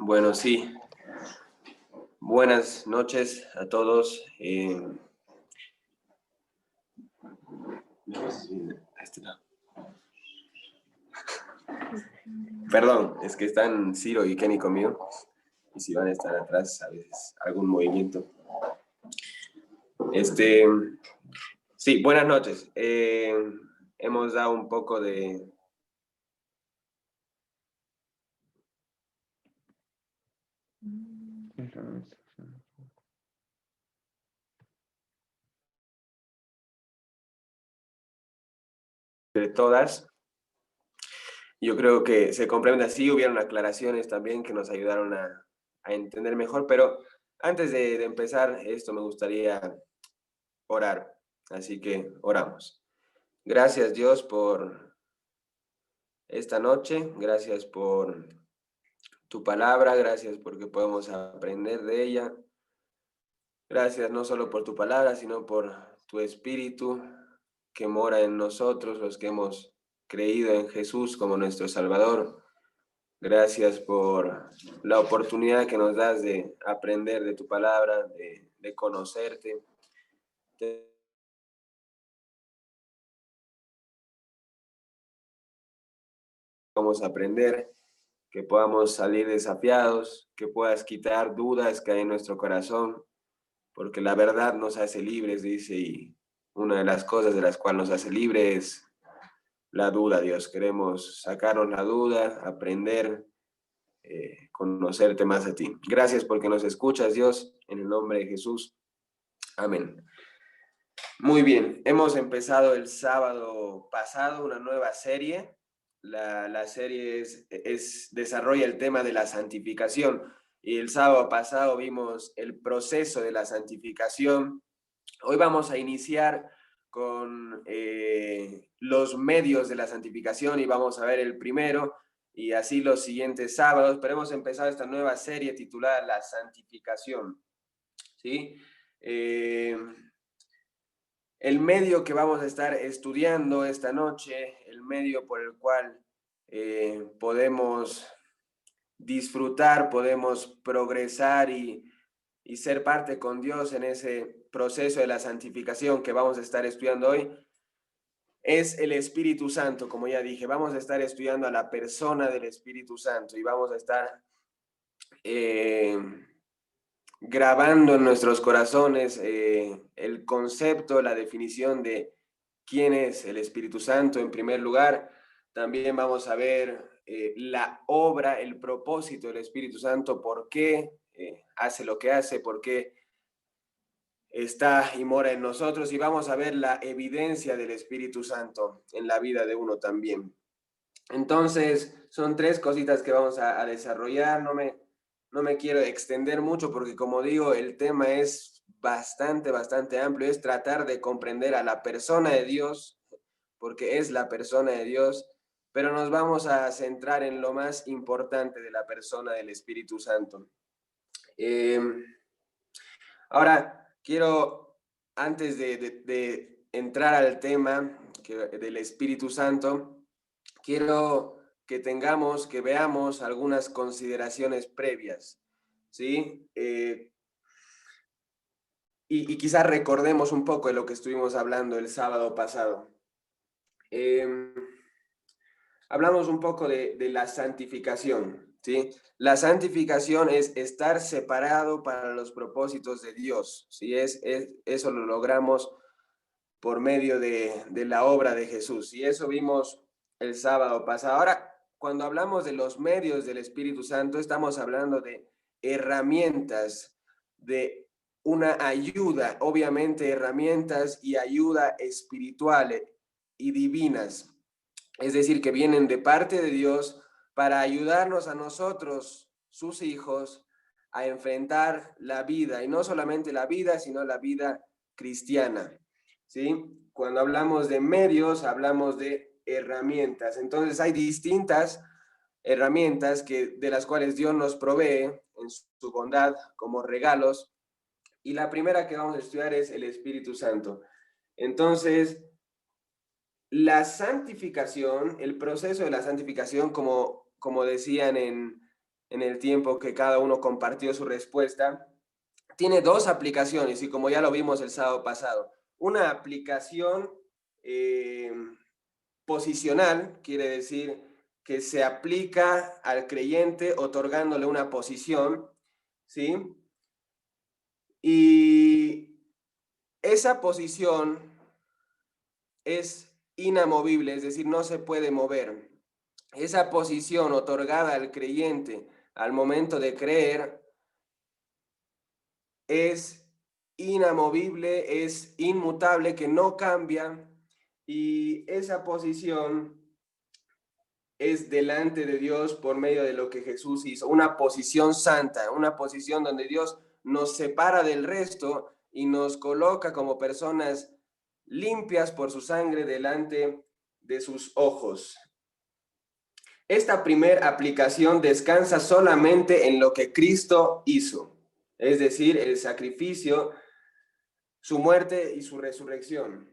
Bueno, sí. Buenas noches a todos. Perdón, es que están Ciro y Kenny conmigo. Y si van a estar atrás, a veces algún movimiento. Sí, buenas noches. Hemos dado un poco de todas. Yo creo que se comprende así. Hubieron aclaraciones también que nos ayudaron a entender mejor. Pero antes de empezar esto, me gustaría orar. Así que oramos. Gracias, Dios, por esta noche. Gracias por tu palabra. Gracias porque podemos aprender de ella. Gracias no solo por tu palabra, sino por tu espíritu que mora en nosotros, los que hemos creído en Jesús como nuestro Salvador. Gracias por la oportunidad que nos das de aprender de tu palabra, de conocerte. Vamos a aprender, que podamos salir desafiados, que puedas quitar dudas que hay en nuestro corazón, porque la verdad nos hace libres, dice, y una de las cosas de las cuales nos hace libres es la duda, Dios. Queremos sacarnos la duda, aprender, conocerte más a ti. Gracias porque nos escuchas, Dios, en el nombre de Jesús. Amén. Muy bien, hemos empezado el sábado pasado una nueva serie. La serie desarrolla el tema de la santificación. Y el sábado pasado vimos el proceso de la santificación. Hoy vamos a iniciar con los medios de la santificación y vamos a ver el primero y así los siguientes sábados. Pero hemos empezado esta nueva serie titulada La Santificación. ¿Sí? El medio que vamos a estar estudiando esta noche, el medio por el cual podemos disfrutar, podemos progresar y ser parte con Dios en ese proceso de la santificación que vamos a estar estudiando hoy, es el Espíritu Santo. Como ya dije, vamos a estar estudiando a la persona del Espíritu Santo y vamos a estar grabando en nuestros corazones el concepto, la definición de quién es el Espíritu Santo en primer lugar. También vamos a ver la obra, el propósito del Espíritu Santo, por qué hace lo que hace, por qué está y mora en nosotros, y vamos a ver la evidencia del Espíritu Santo en la vida de uno también. Entonces, son tres cositas que vamos a desarrollar. No me quiero extender mucho porque, como digo, el tema es bastante amplio. Es tratar de comprender a la persona de Dios, porque es la persona de Dios, pero nos vamos a centrar en lo más importante de la persona del Espíritu Santo. Ahora, quiero, antes de entrar al tema del Espíritu Santo, quiero que que veamos algunas consideraciones previas, ¿sí? Y quizás recordemos un poco de lo que estuvimos hablando el sábado pasado. Hablamos un poco de la santificación, ¿sí? La santificación es estar separado para los propósitos de Dios, ¿sí? Eso lo logramos por medio de la obra de Jesús. Y eso vimos el sábado pasado. Ahora, cuando hablamos de los medios del Espíritu Santo, estamos hablando de herramientas, de una ayuda, obviamente herramientas y ayuda espirituales y divinas. Es decir, que vienen de parte de Dios para ayudarnos a nosotros, sus hijos, a enfrentar la vida. Y no solamente la vida, sino la vida cristiana. ¿Sí? Cuando hablamos de medios, hablamos de herramientas. Entonces hay distintas herramientas de las cuales Dios nos provee en su bondad como regalos. Y la primera que vamos a estudiar es el Espíritu Santo. Entonces, la santificación, el proceso de la santificación, como decían en el tiempo que cada uno compartió su respuesta, tiene dos aplicaciones y como ya lo vimos el sábado pasado, una aplicación eh, posicional, quiere decir que se aplica al creyente otorgándole una posición, ¿sí? Y esa posición es inamovible, es decir, no se puede mover. Esa posición otorgada al creyente al momento de creer es inamovible, es inmutable, que no cambia, y esa posición es delante de Dios por medio de lo que Jesús hizo, una posición santa, una posición donde Dios nos separa del resto y nos coloca como personas limpias por su sangre delante de sus ojos. Esta primera aplicación descansa solamente en lo que Cristo hizo, es decir, el sacrificio, su muerte y su resurrección.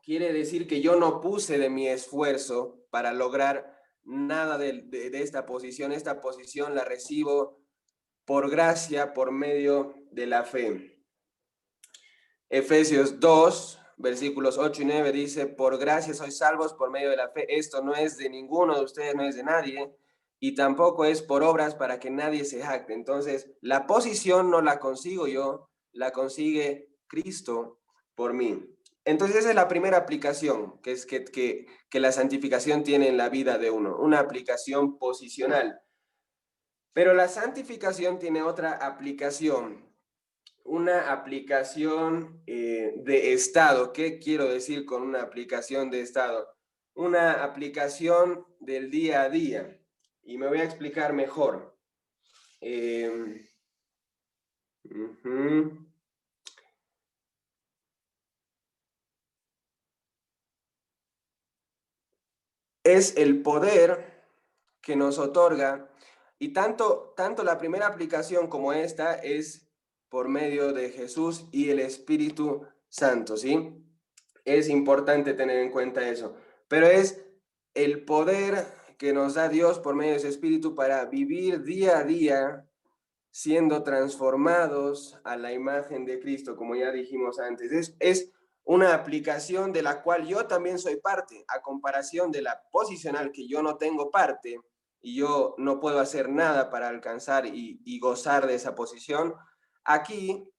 Quiere decir que yo no puse de mi esfuerzo para lograr nada de esta posición. Esta posición la recibo por gracia, por medio de la fe. Efesios 2, versículos 8 y 9 dice, por gracia sois salvos por medio de la fe. Esto no es de ninguno de ustedes, no es de nadie, y tampoco es por obras para que nadie se jacte. Entonces, la posición no la consigo yo, la consigue Cristo por mí. Entonces, esa es la primera aplicación que es que la santificación tiene en la vida de uno, una aplicación posicional. Pero la santificación tiene otra aplicación, una aplicación de estado. ¿Qué quiero decir con una aplicación de estado? Una aplicación del día a día. Y me voy a explicar mejor. Es el poder que nos otorga, y tanto la primera aplicación como esta es por medio de Jesús y el Espíritu Santo, ¿sí? Es importante tener en cuenta eso, pero es el poder que nos da Dios por medio de ese Espíritu para vivir día a día siendo transformados a la imagen de Cristo, como ya dijimos antes. Es una aplicación de la cual yo también soy parte, a comparación de la posicional que yo no tengo parte y yo no puedo hacer nada para alcanzar y gozar de esa posición. Aquí,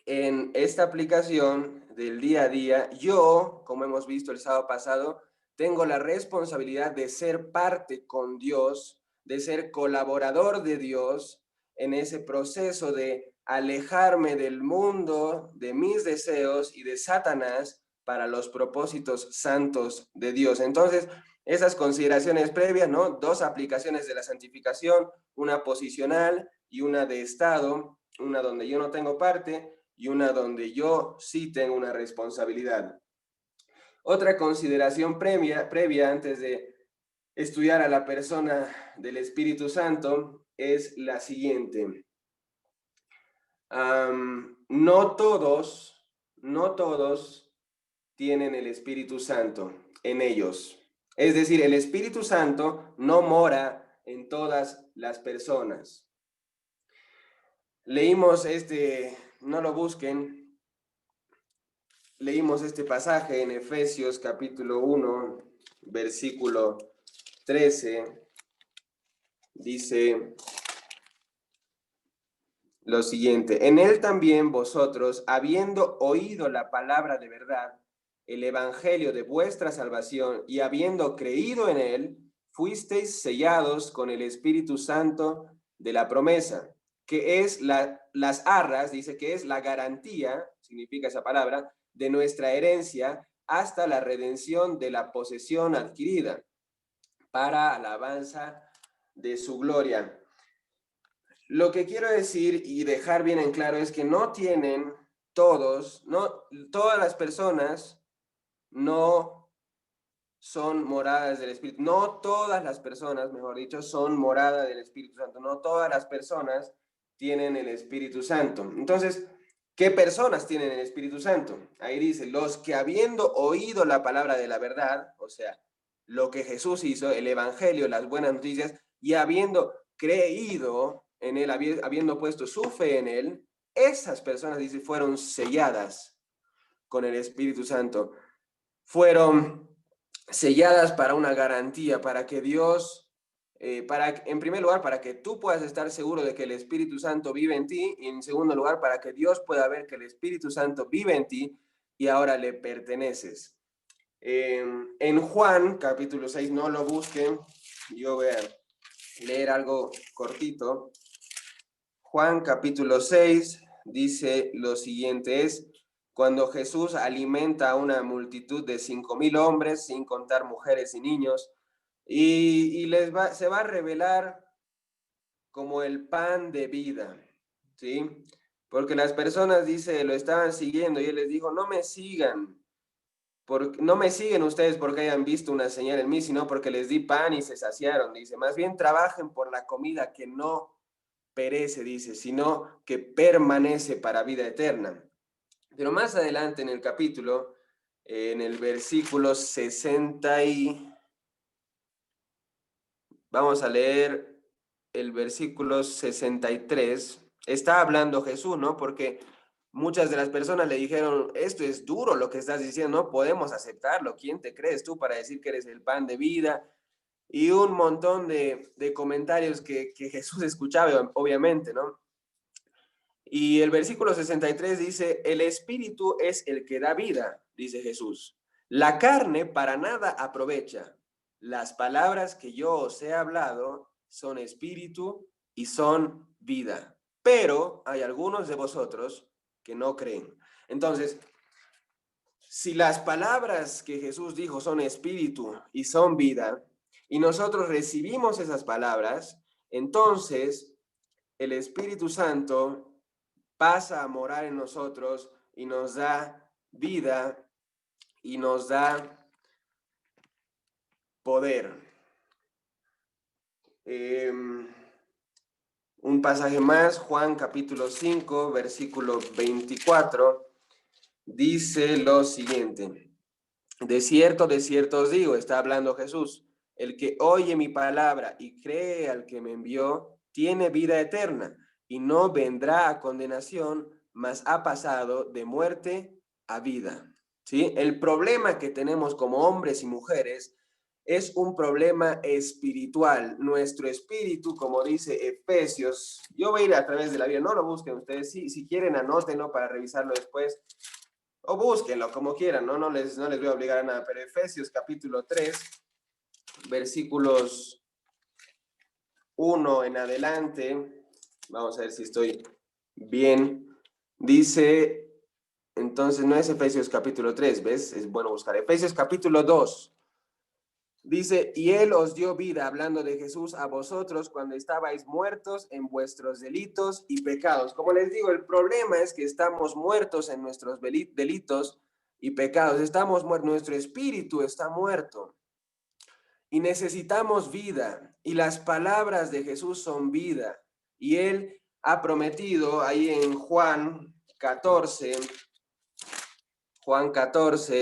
en esta aplicación del día a día, yo, como hemos visto el sábado pasado, tengo la responsabilidad de ser parte con Dios, de ser colaborador de Dios en ese proceso de alejarme del mundo, de mis deseos y de Satanás para los propósitos santos de Dios. Entonces, esas consideraciones previas, ¿no? Dos aplicaciones de la santificación, una posicional y una de estado, una donde yo no tengo parte y una donde yo sí tengo una responsabilidad. Otra consideración previa antes de estudiar a la persona del Espíritu Santo es la siguiente. No todos tienen el Espíritu Santo en ellos. Es decir, el Espíritu Santo no mora en todas las personas. Leímos no lo busquen, leímos este pasaje en Efesios capítulo 1, versículo 13, dice lo siguiente, en él también vosotros, habiendo oído la palabra de verdad, el evangelio de vuestra salvación, y habiendo creído en él, fuisteis sellados con el Espíritu Santo de la promesa, que es las arras, dice que es la garantía, significa esa palabra, de nuestra herencia hasta la redención de la posesión adquirida, para alabanza de su gloria. Lo que quiero decir y dejar bien en claro es que no todas las personas no son moradas del Espíritu. No todas las personas, mejor dicho, son morada del Espíritu Santo. No todas las personas tienen el Espíritu Santo. Entonces, ¿qué personas tienen el Espíritu Santo? Ahí dice, los que habiendo oído la palabra de la verdad, o sea, lo que Jesús hizo, el Evangelio, las buenas noticias, y habiendo creído en él, habiendo puesto su fe en él, esas personas, dice, fueron selladas con el Espíritu Santo. Fueron selladas para una garantía, para que Dios, en primer lugar, para que tú puedas estar seguro de que el Espíritu Santo vive en ti, y en segundo lugar, para que Dios pueda ver que el Espíritu Santo vive en ti y ahora le perteneces. En Juan, capítulo 6, no lo busquen, yo voy a leer algo cortito. Juan, capítulo 6, dice lo siguiente, es cuando Jesús alimenta a una multitud de 5,000 hombres, sin contar mujeres y niños, y se va a revelar como el pan de vida, ¿sí? Porque las personas, dice, lo estaban siguiendo y él les dijo, no me sigan, no me siguen ustedes porque hayan visto una señal en mí, sino porque les di pan y se saciaron, dice. Más bien trabajen por la comida que no perece, dice, sino que permanece para vida eterna. Pero más adelante en el capítulo, en el versículo 60 vamos a leer el versículo 63, está hablando Jesús, ¿no? Porque muchas de las personas le dijeron, esto es duro lo que estás diciendo, no podemos aceptarlo, ¿quién te crees tú para decir que eres el pan de vida? Y un montón de comentarios que Jesús escuchaba, obviamente, ¿no? Y el versículo 63 dice, el espíritu es el que da vida, dice Jesús. La carne para nada aprovecha. Las palabras que yo os he hablado son espíritu y son vida. Pero hay algunos de vosotros que no creen. Entonces, si las palabras que Jesús dijo son espíritu y son vida, y nosotros recibimos esas palabras, entonces el Espíritu Santo pasa a morar en nosotros y nos da vida y nos da poder. Un pasaje más, Juan capítulo 5, versículo 24, dice lo siguiente. De cierto os digo, está hablando Jesús, el que oye mi palabra y cree al que me envió, tiene vida eterna y no vendrá a condenación, mas ha pasado de muerte a vida. ¿Sí? El problema que tenemos como hombres y mujeres es un problema espiritual. Nuestro espíritu, como dice Efesios, yo voy a ir a través de la Biblia, no lo busquen ustedes, si quieren anótenlo para revisarlo después, o búsquenlo como quieran, ¿no? No les voy a obligar a nada, pero Efesios capítulo 3, versículos 1 en adelante, vamos a ver si estoy bien, dice, entonces no es Efesios capítulo 3, ¿ves? Es bueno buscar. Efesios capítulo 2, dice, y Él os dio vida, hablando de Jesús, a vosotros cuando estabais muertos en vuestros delitos y pecados. Como les digo, el problema es que estamos muertos en nuestros delitos y pecados. Estamos muertos, nuestro espíritu está muerto. Y necesitamos vida. Y las palabras de Jesús son vida. Y Él ha prometido ahí en Juan 14,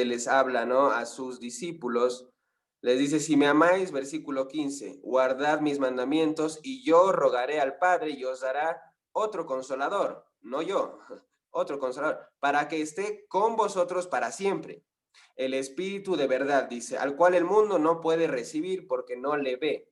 les habla, ¿no? A sus discípulos. Les dice, si me amáis, versículo 15, guardad mis mandamientos y yo rogaré al Padre y os dará otro consolador, no yo, otro consolador, para que esté con vosotros para siempre. El Espíritu de verdad, dice, al cual el mundo no puede recibir porque no le ve,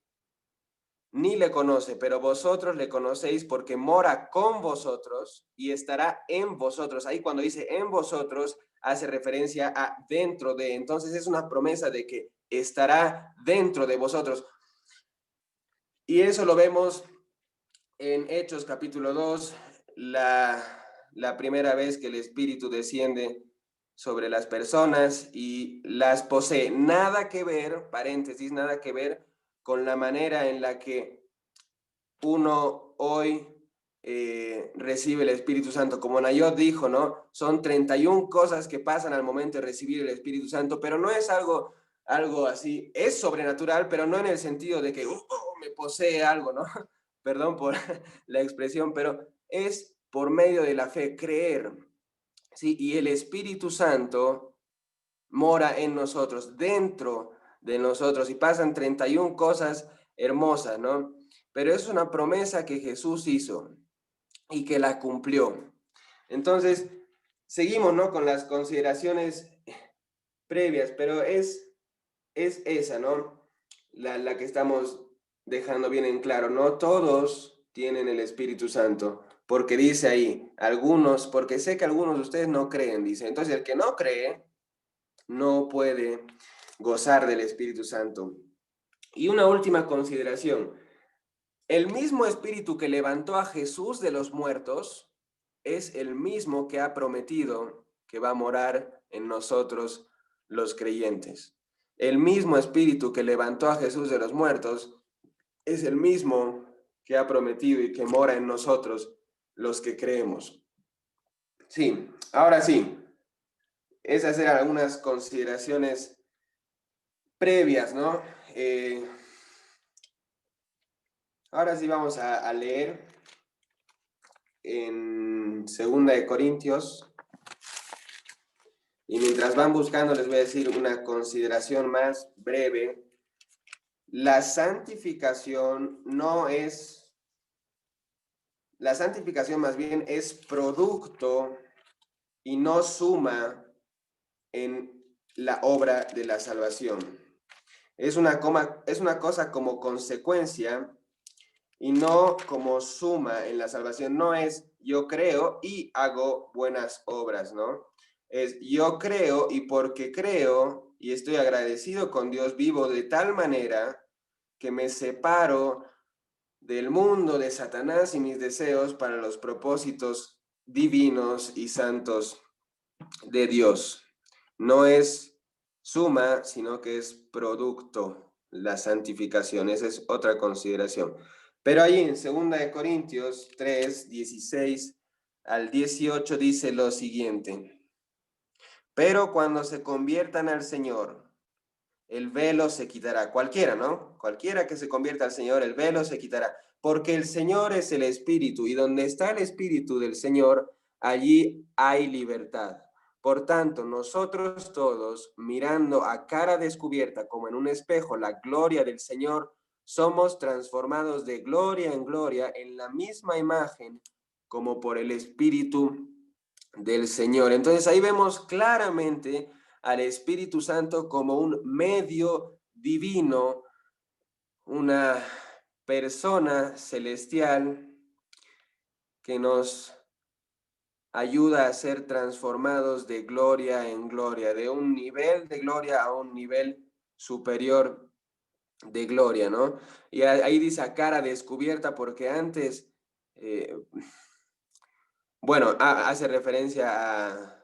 ni le conoce, pero vosotros le conocéis porque mora con vosotros y estará en vosotros. Ahí cuando dice en vosotros, hace referencia a dentro de, entonces es una promesa de que estará dentro de vosotros. Y eso lo vemos en Hechos capítulo 2, la primera vez que el Espíritu desciende sobre las personas y las posee. Nada que ver, paréntesis, nada que ver con la manera en la que uno hoy recibe el Espíritu Santo. Como Nayot dijo, ¿no? Son 31 cosas que pasan al momento de recibir el Espíritu Santo, pero no es algo así, es sobrenatural, pero no en el sentido de que me posee algo, ¿no? Perdón por la expresión, pero es por medio de la fe, creer, ¿sí? Y el Espíritu Santo mora en nosotros, dentro de nosotros, y pasan 31 cosas hermosas, ¿no? pero es una promesa que Jesús hizo y que la cumplió. Entonces, seguimos, ¿no?, con las consideraciones previas, pero es esa, ¿no?, la que estamos dejando bien en claro. No todos tienen el Espíritu Santo, porque dice ahí, algunos, porque sé que algunos de ustedes no creen, dice. Entonces, el que no cree no puede gozar del Espíritu Santo. Y una última consideración. El mismo Espíritu que levantó a Jesús de los muertos es el mismo que ha prometido que va a morar en nosotros los creyentes. El mismo Espíritu que levantó a Jesús de los muertos es el mismo que ha prometido y que mora en nosotros los que creemos. Sí, ahora sí, esas eran algunas consideraciones previas, ¿no? Ahora sí vamos a leer en 2 Corintios. Y mientras van buscando, les voy a decir una consideración más breve. La santificación más bien es producto y no suma en la obra de la salvación. Es una cosa como consecuencia y no como suma en la salvación. No es yo creo y hago buenas obras, ¿no? Es yo creo y porque creo y estoy agradecido con Dios, vivo de tal manera que me separo del mundo, de Satanás y mis deseos para los propósitos divinos y santos de Dios. No es suma, sino que es producto la santificación. Esa es otra consideración. Pero ahí en 2 Corintios 3, 16 al 18 dice lo siguiente. Pero cuando se conviertan al Señor, el velo se quitará. Cualquiera, ¿no? Cualquiera que se convierta al Señor, el velo se quitará. Porque el Señor es el Espíritu, y donde está el Espíritu del Señor, allí hay libertad. Por tanto, nosotros todos, mirando a cara descubierta como en un espejo la gloria del Señor, somos transformados de gloria en gloria en la misma imagen como por el Espíritu del Señor. Entonces ahí vemos claramente al Espíritu Santo como un medio divino, una persona celestial que nos ayuda a ser transformados de gloria en gloria, de un nivel de gloria a un nivel superior de gloria, ¿no? Y ahí dice a cara descubierta porque antes, bueno, hace referencia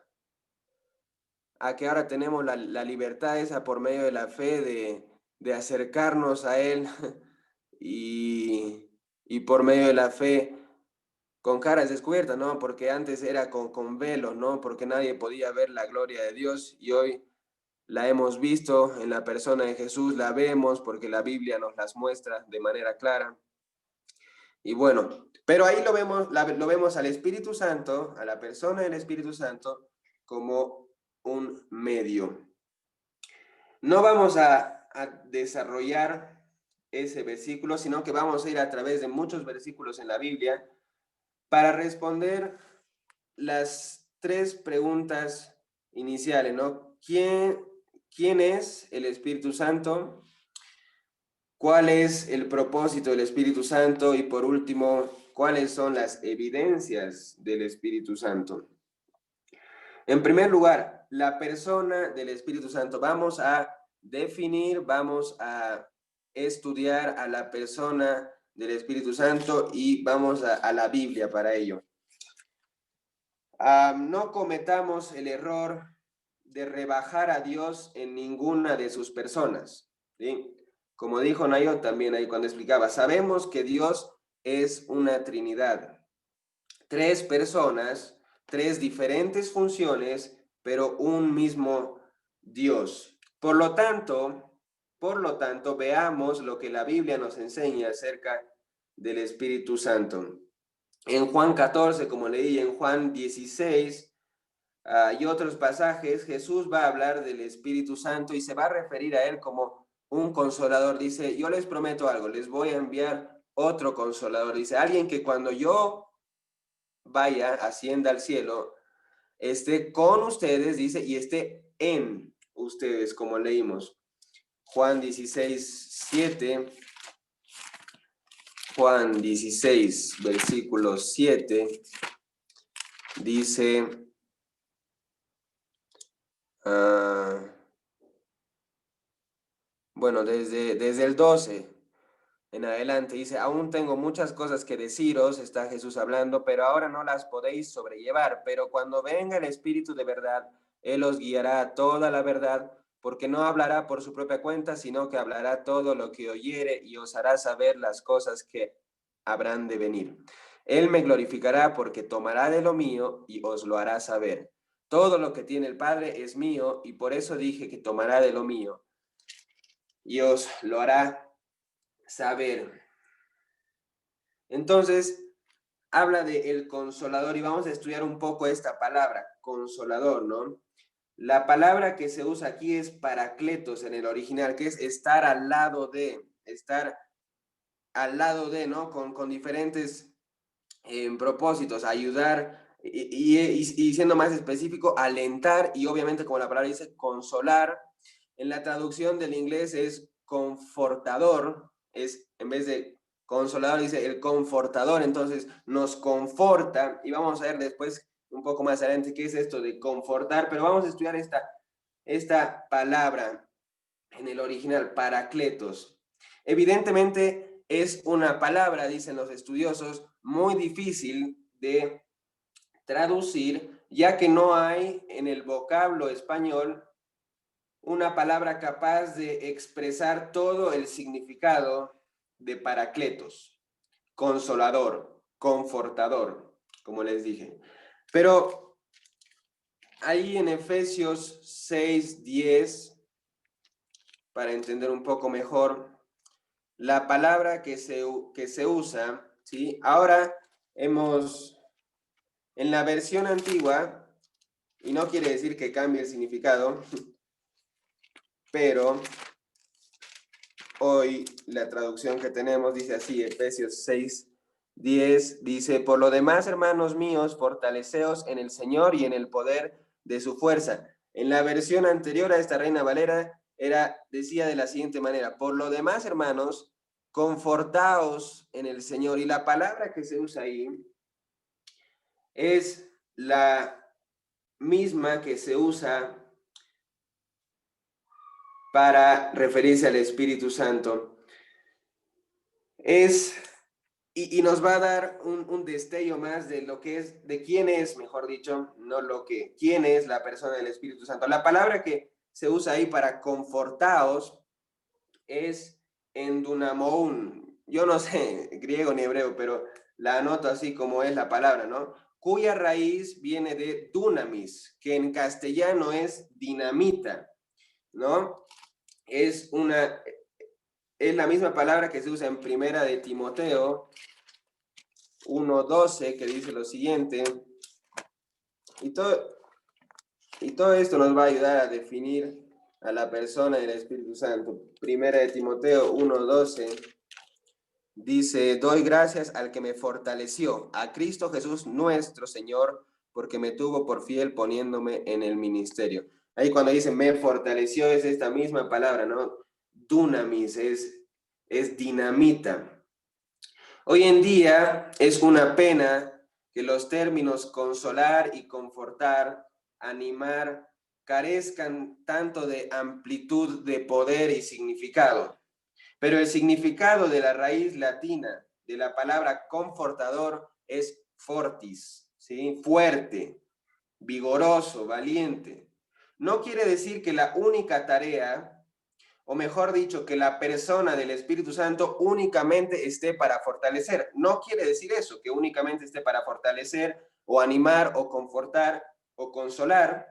a que ahora tenemos la libertad esa por medio de la fe de acercarnos a Él y por medio de la fe con caras descubiertas, ¿no? Porque antes era con velos, ¿no? Porque nadie podía ver la gloria de Dios y hoy la hemos visto en la persona de Jesús, la vemos porque la Biblia nos las muestra de manera clara. Y bueno, pero ahí lo vemos al Espíritu Santo, a la persona del Espíritu Santo, como un medio. No vamos a desarrollar ese versículo, sino que vamos a ir a través de muchos versículos en la Biblia para responder las 3 preguntas iniciales, ¿no? ¿Quién es el Espíritu Santo? ¿Cuál es el propósito del Espíritu Santo? Y por último, ¿cuáles son las evidencias del Espíritu Santo? En primer lugar, la persona del Espíritu Santo. Vamos a definir, vamos a estudiar a la persona del Espíritu Santo y vamos a la Biblia para ello. No cometamos el error de rebajar a Dios en ninguna de sus personas, ¿sí? Como dijo Nayo también ahí cuando explicaba, sabemos que Dios es una Trinidad. 3 personas, 3 diferentes funciones, pero un mismo Dios. Por lo tanto, veamos lo que la Biblia nos enseña acerca del Espíritu Santo. En Juan 14, como leí, en Juan 16 y otros pasajes, Jesús va a hablar del Espíritu Santo y se va a referir a él como un consolador. Dice, yo les prometo algo, les voy a enviar otro consolador. Dice, alguien que cuando yo vaya, ascienda al cielo, esté con ustedes, dice, y esté en ustedes, como leímos. Juan 16, 7. Juan 16, versículo 7, dice, bueno, desde el 12 en adelante, dice, aún tengo muchas cosas que deciros, está Jesús hablando, pero ahora no las podéis sobrellevar, pero cuando venga el Espíritu de verdad, Él os guiará a toda la verdad, porque no hablará por su propia cuenta, sino que hablará todo lo que oyere y os hará saber las cosas que habrán de venir. Él me glorificará porque tomará de lo mío y os lo hará saber. Todo lo que tiene el Padre es mío, y por eso dije que tomará de lo mío y os lo hará saber. Entonces, habla de el consolador y vamos a estudiar un poco esta palabra, consolador, ¿no? La palabra que se usa aquí es paracletos en el original, que es estar al lado de, ¿no? Con diferentes propósitos, ayudar y siendo más específico, alentar y obviamente como la palabra dice, consolar. En la traducción del inglés es confortador, es en vez de consolador dice el confortador, entonces nos conforta y vamos a ver después un poco más adelante qué es esto de confortar, pero vamos a estudiar esta palabra en el original, paracletos. Evidentemente es una palabra, dicen los estudiosos, muy difícil de traducir, ya que no hay en el vocablo español una palabra capaz de expresar todo el significado de paracletos, consolador, confortador, como les dije. Pero ahí en Efesios 6:10, para entender un poco mejor, la palabra que se usa, ¿sí? Ahora en la versión antigua, y no quiere decir que cambie el significado, pero hoy la traducción que tenemos dice así, Efesios 6:10, dice, por lo demás, hermanos míos, fortaleceos en el Señor y en el poder de su fuerza. En la versión anterior a esta Reina Valera decía de la siguiente manera, por lo demás, hermanos, confortaos en el Señor. Y la palabra que se usa ahí es la misma que se usa para referirse al Espíritu Santo. Y nos va a dar un destello más de lo que es, de quién es, mejor dicho, no quién es la persona del Espíritu Santo. La palabra que se usa ahí para confortaos es endunamoun. Yo no sé griego ni hebreo, pero la anoto así como es la palabra, ¿no? Cuya raíz viene de dunamis, que en castellano es dinamita, ¿no? Es la misma palabra que se usa en Primera de Timoteo 1:12, que dice lo siguiente, y todo esto nos va a ayudar a definir a la persona del Espíritu Santo. Primera de Timoteo 1:12 dice, doy gracias al que me fortaleció, a Cristo Jesús nuestro Señor, porque me tuvo por fiel poniéndome en el ministerio. Ahí cuando dice me fortaleció es esta misma palabra, ¿no? Dunamis, es dinamita. Hoy en día es una pena que los términos consolar y confortar, animar, carezcan tanto de amplitud de poder y significado. Pero el significado de la raíz latina de la palabra confortador es fortis, ¿sí? Fuerte, vigoroso, valiente. No quiere decir que la única tarea, o mejor dicho, que la persona del Espíritu Santo únicamente esté para fortalecer. No quiere decir eso, que únicamente esté para fortalecer o animar o confortar o consolar,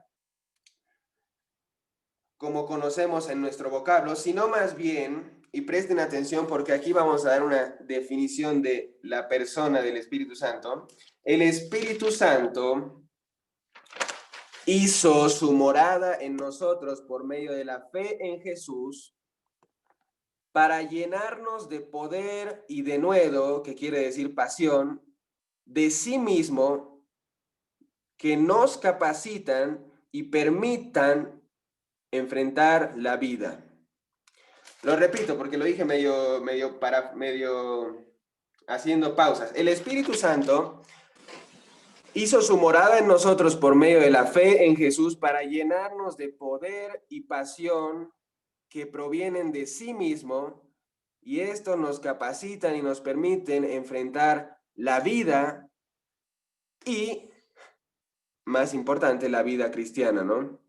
como conocemos en nuestro vocablo, sino más bien, y presten atención porque aquí vamos a dar una definición de la persona del Espíritu Santo. El Espíritu Santo hizo su morada en nosotros por medio de la fe en Jesús, para llenarnos de poder y de nuevo, que quiere decir pasión, de sí mismo, que nos capacitan y permitan enfrentar la vida. Lo repito porque lo dije medio haciendo pausas. El Espíritu Santo hizo su morada en nosotros por medio de la fe en Jesús para llenarnos de poder y pasión que provienen de sí mismo, y esto nos capacitan y nos permiten enfrentar la vida y, más importante, la vida cristiana, ¿no?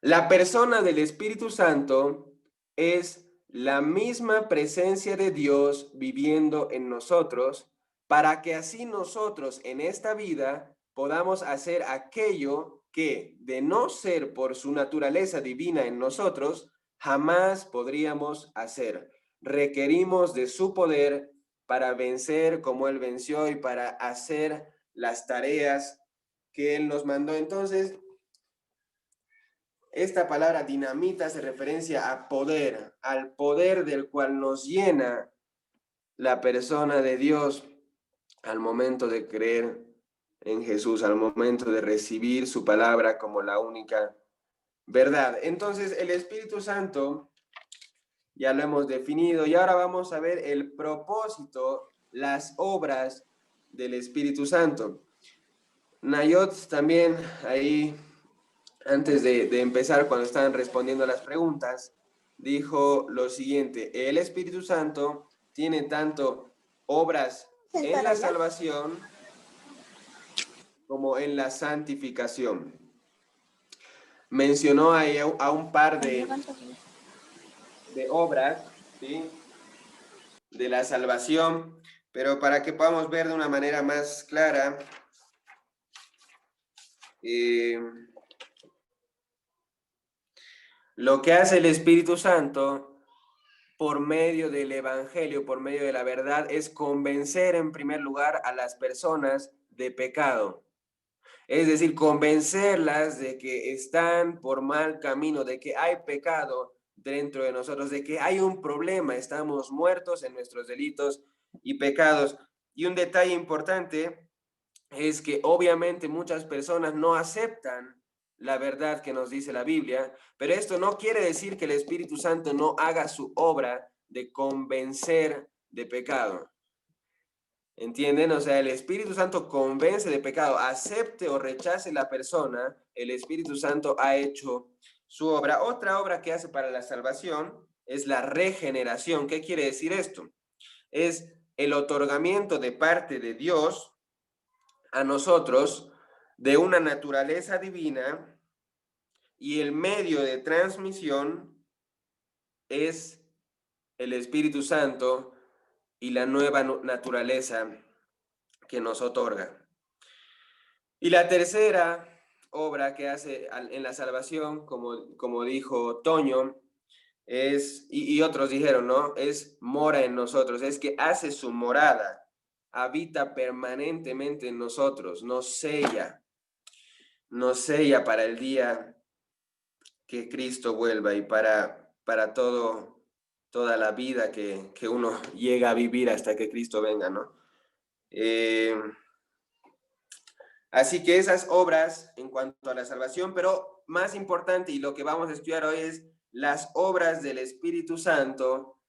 La persona del Espíritu Santo es la misma presencia de Dios viviendo en nosotros, para que así nosotros en esta vida podamos hacer aquello que, de no ser por su naturaleza divina en nosotros, jamás podríamos hacer. Requerimos de su poder para vencer como Él venció y para hacer las tareas que Él nos mandó. Entonces, esta palabra dinamita hace referencia a poder, al poder del cual nos llena la persona de Dios al momento de creer en Jesús, al momento de recibir su palabra como la única verdad. Entonces, el Espíritu Santo ya lo hemos definido y ahora vamos a ver el propósito, las obras del Espíritu Santo. Nayot también ahí, antes de empezar, cuando estaban respondiendo las preguntas, dijo lo siguiente: el Espíritu Santo tiene tanto obras en la salvación como en la santificación. Mencionó ahí a un par de obras, ¿sí?, de la salvación, pero para que podamos ver de una manera más clara, lo que hace el Espíritu Santo por medio del Evangelio, por medio de la verdad, es convencer en primer lugar a las personas de pecado. Es decir, convencerlas de que están por mal camino, de que hay pecado dentro de nosotros, de que hay un problema, estamos muertos en nuestros delitos y pecados. Y un detalle importante es que obviamente muchas personas no aceptan la verdad que nos dice la Biblia, pero esto no quiere decir que el Espíritu Santo no haga su obra de convencer de pecado. ¿Entienden? O sea, el Espíritu Santo convence de pecado, acepte o rechace la persona, el Espíritu Santo ha hecho su obra. Otra obra que hace para la salvación es la regeneración. ¿Qué quiere decir esto? Es el otorgamiento de parte de Dios a nosotros de una naturaleza divina, y el medio de transmisión es el Espíritu Santo y la nueva naturaleza que nos otorga. Y la tercera obra que hace en la salvación, como dijo Toño, y otros dijeron, ¿no?, es mora en nosotros, es que hace su morada, habita permanentemente en nosotros, nos sella para el día que Cristo vuelva y para toda la vida que uno llega a vivir hasta que Cristo venga, ¿no? Así que esas obras en cuanto a la salvación, pero más importante y lo que vamos a estudiar hoy es las obras del Espíritu Santo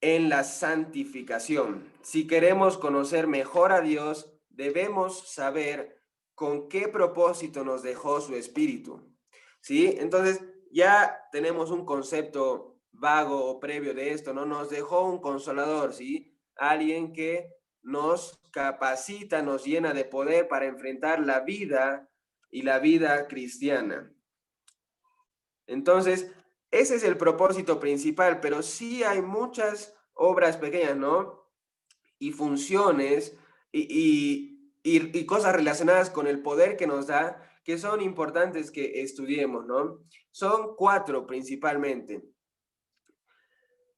en la santificación. Si queremos conocer mejor a Dios, debemos saber con qué propósito nos dejó su Espíritu, ¿sí? Entonces, ya tenemos un concepto vago o previo de esto, ¿no? Nos dejó un consolador, ¿sí? Alguien que nos capacita, nos llena de poder para enfrentar la vida y la vida cristiana. Entonces, ese es el propósito principal, pero sí hay muchas obras pequeñas, ¿no? Y funciones y cosas relacionadas con el poder que nos da, que son importantes que estudiemos, ¿no? Son 4 principalmente,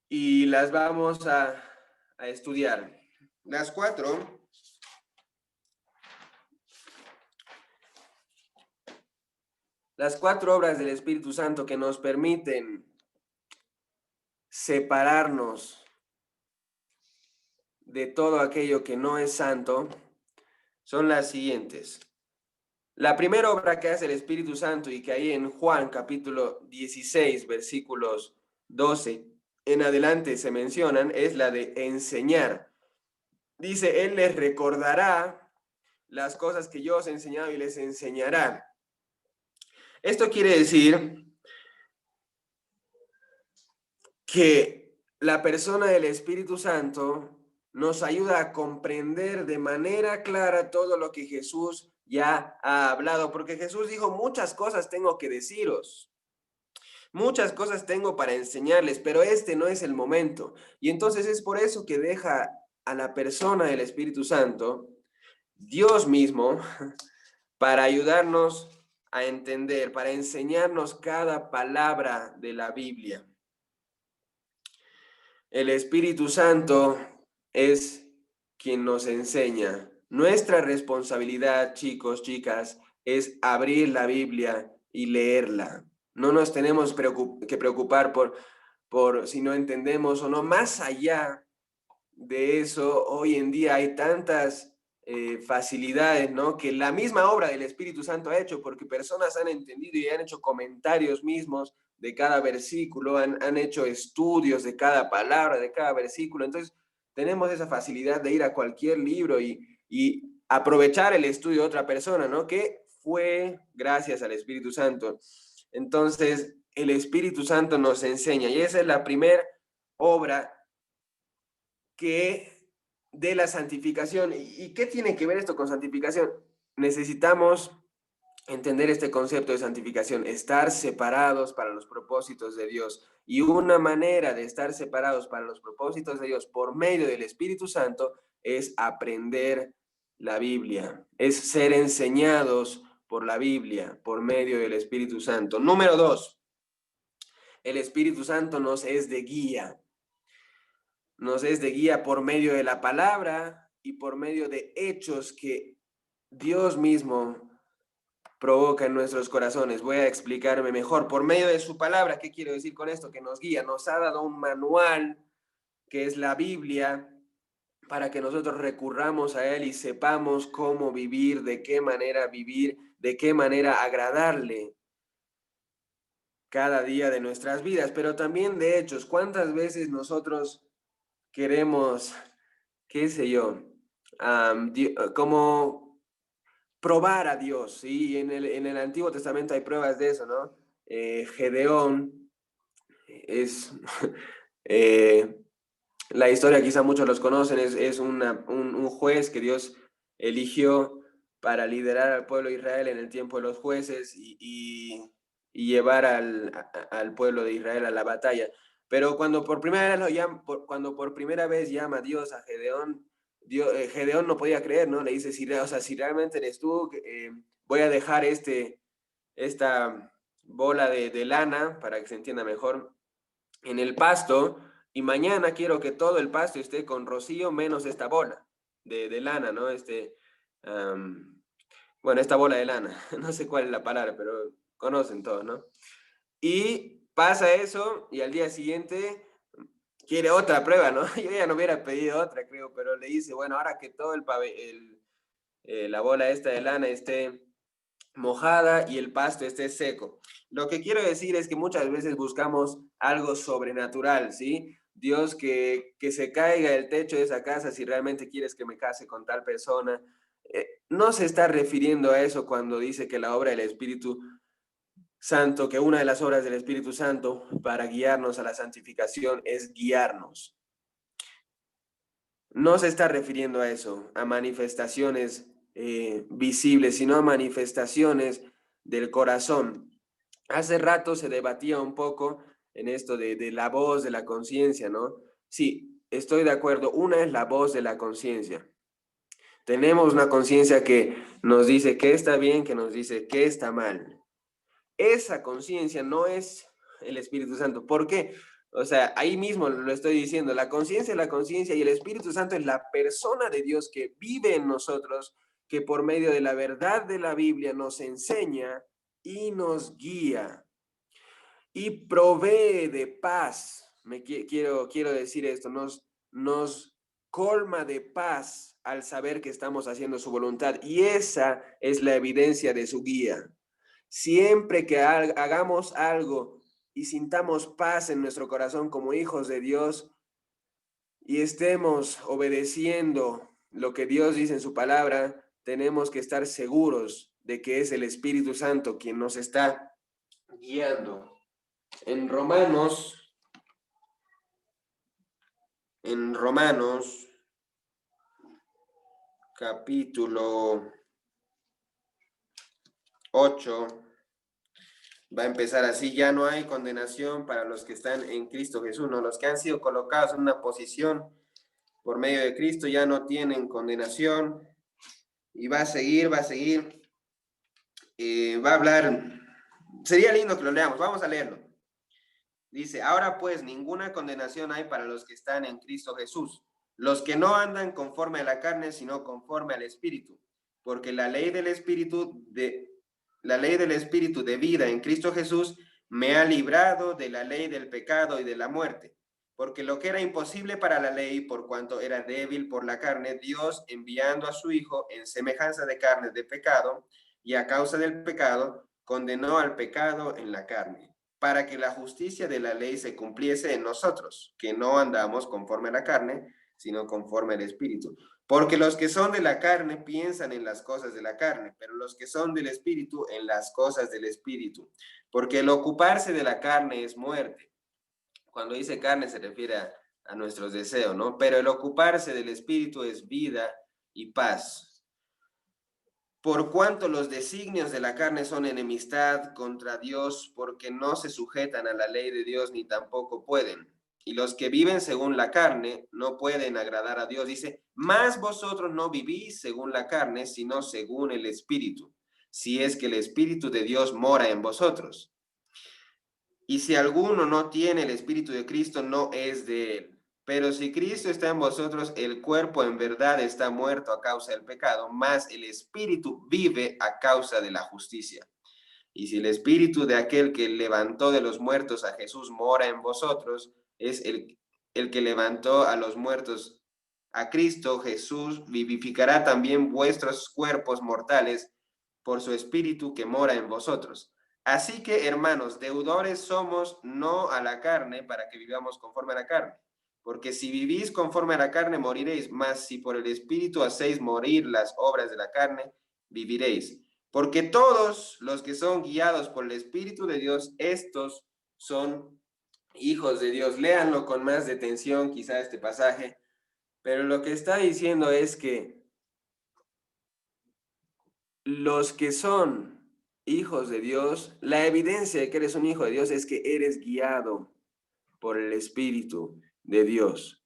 y las vamos a estudiar. Las 4 obras del Espíritu Santo que nos permiten separarnos de todo aquello que no es santo son las siguientes. La primera obra que hace el Espíritu Santo y que ahí en Juan capítulo 16, versículos 12 en adelante se mencionan, es la de enseñar. Dice, Él les recordará las cosas que yo os he enseñado y les enseñará. Esto quiere decir que la persona del Espíritu Santo nos ayuda a comprender de manera clara todo lo que Jesús ya ha hablado, porque Jesús dijo, muchas cosas tengo que deciros, muchas cosas tengo para enseñarles, pero este no es el momento. Y entonces es por eso que deja a la persona del Espíritu Santo, Dios mismo, para ayudarnos a entender, para enseñarnos cada palabra de la Biblia. El Espíritu Santo es quien nos enseña. Nuestra responsabilidad, chicos, chicas, es abrir la Biblia y leerla. No nos tenemos que preocupar por si no entendemos o no. Más allá de eso, hoy en día hay tantas facilidades, ¿no? Que la misma obra del Espíritu Santo ha hecho, porque personas han entendido y han hecho comentarios mismos de cada versículo, han hecho estudios de cada palabra, de cada versículo. Entonces, tenemos esa facilidad de ir a cualquier libro y aprovechar el estudio de otra persona, ¿no? Que fue gracias al Espíritu Santo. Entonces, el Espíritu Santo nos enseña y esa es la primera obra que de la santificación. ¿Y qué tiene que ver esto con santificación? Necesitamos entender este concepto de santificación, estar separados para los propósitos de Dios. Y una manera de estar separados para los propósitos de Dios por medio del Espíritu Santo es aprender la Biblia, es ser enseñados por la Biblia, por medio del Espíritu Santo. Número 2, el Espíritu Santo nos es de guía. Nos es de guía por medio de la palabra y por medio de hechos que Dios mismo provoca en nuestros corazones. Voy a explicarme mejor. Por medio de su palabra, ¿qué quiero decir con esto? Que nos guía, nos ha dado un manual que es la Biblia para que nosotros recurramos a él y sepamos cómo vivir, de qué manera agradarle cada día de nuestras vidas, pero también de hechos. ¿Cuántas veces nosotros queremos, qué sé yo, como probar a Dios? ¿Sí? En el Antiguo Testamento hay pruebas de eso, ¿no? Gedeón es, eh, la historia quizá muchos los conocen, es un juez que Dios eligió para liderar al pueblo de Israel en el tiempo de los jueces y llevar al pueblo de Israel a la batalla. Pero cuando por primera vez cuando por primera vez llama Dios a Gedeón, Gedeón no podía creer, ¿no? Le dice, si realmente eres tú, voy a dejar esta bola de lana, para que se entienda mejor, en el pasto, y mañana quiero que todo el pasto esté con rocío menos esta bola de lana, ¿no? Bueno, esta bola de lana, no sé cuál es la palabra, pero conocen todos, ¿no? Y pasa eso y al día siguiente quiere otra prueba, ¿no? Yo ya no hubiera pedido otra, creo, pero le dice, bueno, ahora que todo la bola esta de lana esté mojada y el pasto esté seco. Lo que quiero decir es que muchas veces buscamos algo sobrenatural, ¿sí? Dios, que se caiga el techo de esa casa si realmente quieres que me case con tal persona. No se está refiriendo a eso cuando dice que la obra del Espíritu Santo, que una de las obras del Espíritu Santo para guiarnos a la santificación es guiarnos. No se está refiriendo a eso, a manifestaciones visibles, sino a manifestaciones del corazón. Hace rato se debatía un poco en esto de la voz de la conciencia, ¿no? Sí, estoy de acuerdo. Una es la voz de la conciencia. Tenemos una conciencia que nos dice qué está bien, que nos dice qué está mal. Esa conciencia no es el Espíritu Santo. ¿Por qué? O sea, ahí mismo lo estoy diciendo, la conciencia es la conciencia y el Espíritu Santo es la persona de Dios que vive en nosotros, que por medio de la verdad de la Biblia nos enseña y nos guía y provee de paz. quiero decir esto, nos colma de paz al saber que estamos haciendo su voluntad, y esa es la evidencia de su guía. Siempre que hagamos algo y sintamos paz en nuestro corazón como hijos de Dios y estemos obedeciendo lo que Dios dice en su palabra, tenemos que estar seguros de que es el Espíritu Santo quien nos está guiando. En Romanos capítulo 8, va a empezar así: ya no hay condenación para los que están en Cristo Jesús, ¿no? Los que han sido colocados en una posición por medio de Cristo ya no tienen condenación. Y va a seguir, va a hablar. Sería lindo que lo leamos, vamos a leerlo. Dice: ahora pues ninguna condenación hay para los que están en Cristo Jesús, los que no andan conforme a la carne, sino conforme al Espíritu, porque la ley del Espíritu de vida en Cristo Jesús me ha librado de la ley del pecado y de la muerte. Porque lo que era imposible para la ley, por cuanto era débil por la carne, Dios, enviando a su Hijo en semejanza de carne de pecado, y a causa del pecado, condenó al pecado en la carne, para que la justicia de la ley se cumpliese en nosotros, que no andamos conforme a la carne, sino conforme al Espíritu. Porque los que son de la carne piensan en las cosas de la carne, pero los que son del Espíritu en las cosas del Espíritu. Porque el ocuparse de la carne es muerte. Cuando dice carne se refiere a nuestros deseos, ¿no? Pero el ocuparse del Espíritu es vida y paz. Por cuanto los designios de la carne son enemistad contra Dios, porque no se sujetan a la ley de Dios ni tampoco pueden. Y los que viven según la carne no pueden agradar a Dios. Dice: mas vosotros no vivís según la carne, sino según el Espíritu, si es que el Espíritu de Dios mora en vosotros. Y si alguno no tiene el Espíritu de Cristo, no es de él. Pero si Cristo está en vosotros, el cuerpo en verdad está muerto a causa del pecado, mas el Espíritu vive a causa de la justicia. Y si el Espíritu de aquel que levantó de los muertos a Jesús mora en vosotros, es el que levantó a los muertos a Cristo Jesús, vivificará también vuestros cuerpos mortales por su Espíritu que mora en vosotros. Así que, hermanos, deudores somos no a la carne, para que vivamos conforme a la carne. Porque si vivís conforme a la carne, moriréis, mas si por el Espíritu hacéis morir las obras de la carne, viviréis. Porque todos los que son guiados por el Espíritu de Dios, estos son hijos de Dios. Léanlo con más detención, quizá este pasaje, pero lo que está diciendo es que los que son hijos de Dios, la evidencia de que eres un hijo de Dios es que eres guiado por el Espíritu de Dios.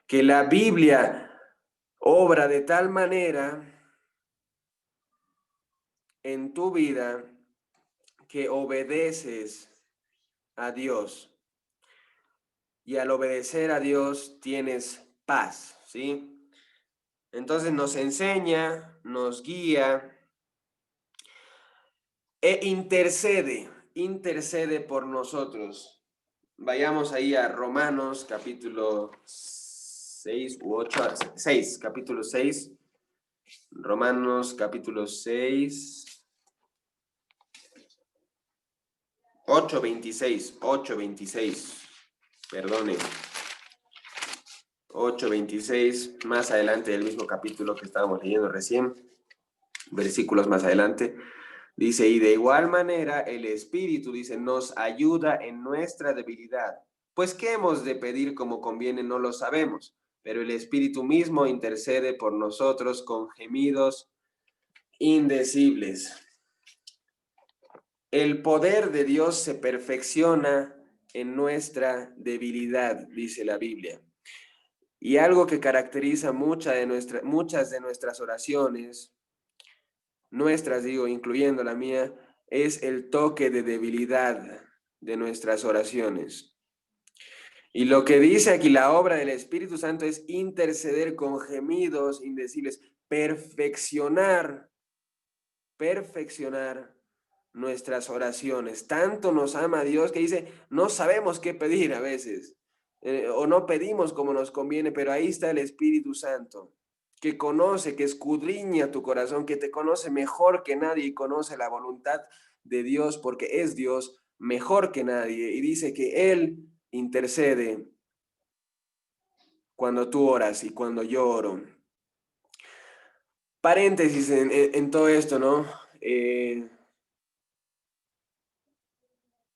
Que la Biblia obra de tal manera en tu vida que obedeces a Dios. Y al obedecer a Dios tienes paz, ¿sí? Entonces nos enseña, nos guía e intercede por nosotros. Vayamos ahí a Romanos capítulo 6 u 8, 6, capítulo 6. Romanos capítulo 6. 8:26, perdone. 8:26, más adelante del mismo capítulo que estábamos leyendo recién, versículos más adelante. Dice: y de igual manera el Espíritu, dice, nos ayuda en nuestra debilidad. Pues qué hemos de pedir como conviene no lo sabemos, pero el Espíritu mismo intercede por nosotros con gemidos indecibles. El poder de Dios se perfecciona en nuestra debilidad, dice la Biblia. Y algo que caracteriza muchas de nuestras oraciones, incluyendo la mía, es el toque de debilidad de nuestras oraciones. Y lo que dice aquí la obra del Espíritu Santo es interceder con gemidos indecibles, perfeccionar nuestras oraciones. Tanto nos ama Dios que dice, no sabemos qué pedir a veces, o no pedimos como nos conviene, pero ahí está el Espíritu Santo, que conoce, que escudriña tu corazón, que te conoce mejor que nadie y conoce la voluntad de Dios, porque es Dios mejor que nadie. Y dice que Él intercede cuando tú oras y cuando yo oro. Paréntesis en todo esto, ¿no?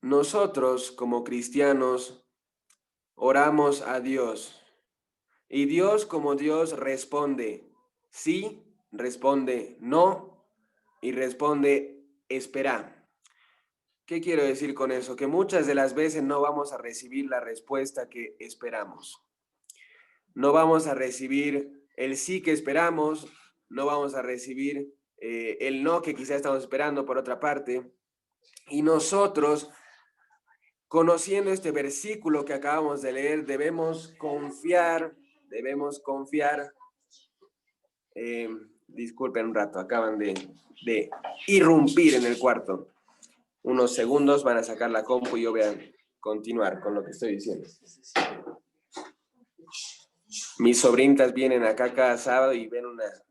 Nosotros como cristianos oramos a Dios y Dios como Dios responde sí, responde no y responde espera. ¿Qué quiero decir con eso? Que muchas de las veces no vamos a recibir la respuesta que esperamos. No vamos a recibir el sí que esperamos, no vamos a recibir el no que quizás estamos esperando por otra parte. Y nosotros, conociendo este versículo que acabamos de leer, debemos confiar. Disculpen un rato, acaban de irrumpir en el cuarto. Unos segundos van a sacar la compu y yo voy a continuar con lo que estoy diciendo. Mis sobrinas vienen acá cada sábado y ven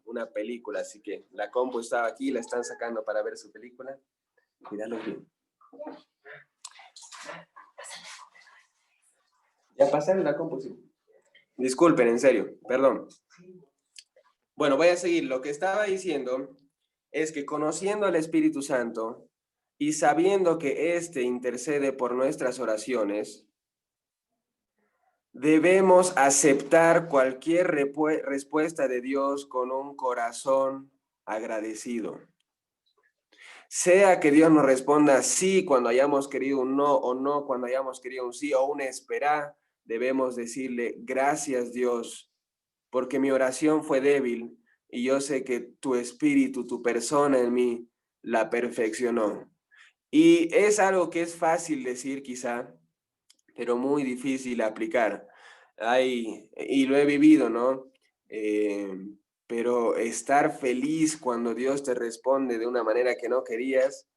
una película, así que la compu estaba aquí, la están sacando para ver su película. Cuídalo bien. Ya pasaron la compu, sí. Disculpen, en serio, perdón. Bueno, voy a seguir. Lo que estaba diciendo es que conociendo al Espíritu Santo y sabiendo que éste intercede por nuestras oraciones, debemos aceptar cualquier respuesta de Dios con un corazón agradecido. Sea que Dios nos responda sí cuando hayamos querido un no, o no cuando hayamos querido un sí, o un espera, debemos decirle gracias Dios, porque mi oración fue débil y yo sé que tu espíritu, tu persona en mí, la perfeccionó. Y es algo que es fácil decir quizá, pero muy difícil aplicar. Y lo he vivido, ¿no? Pero estar feliz cuando Dios te responde de una manera que no querías,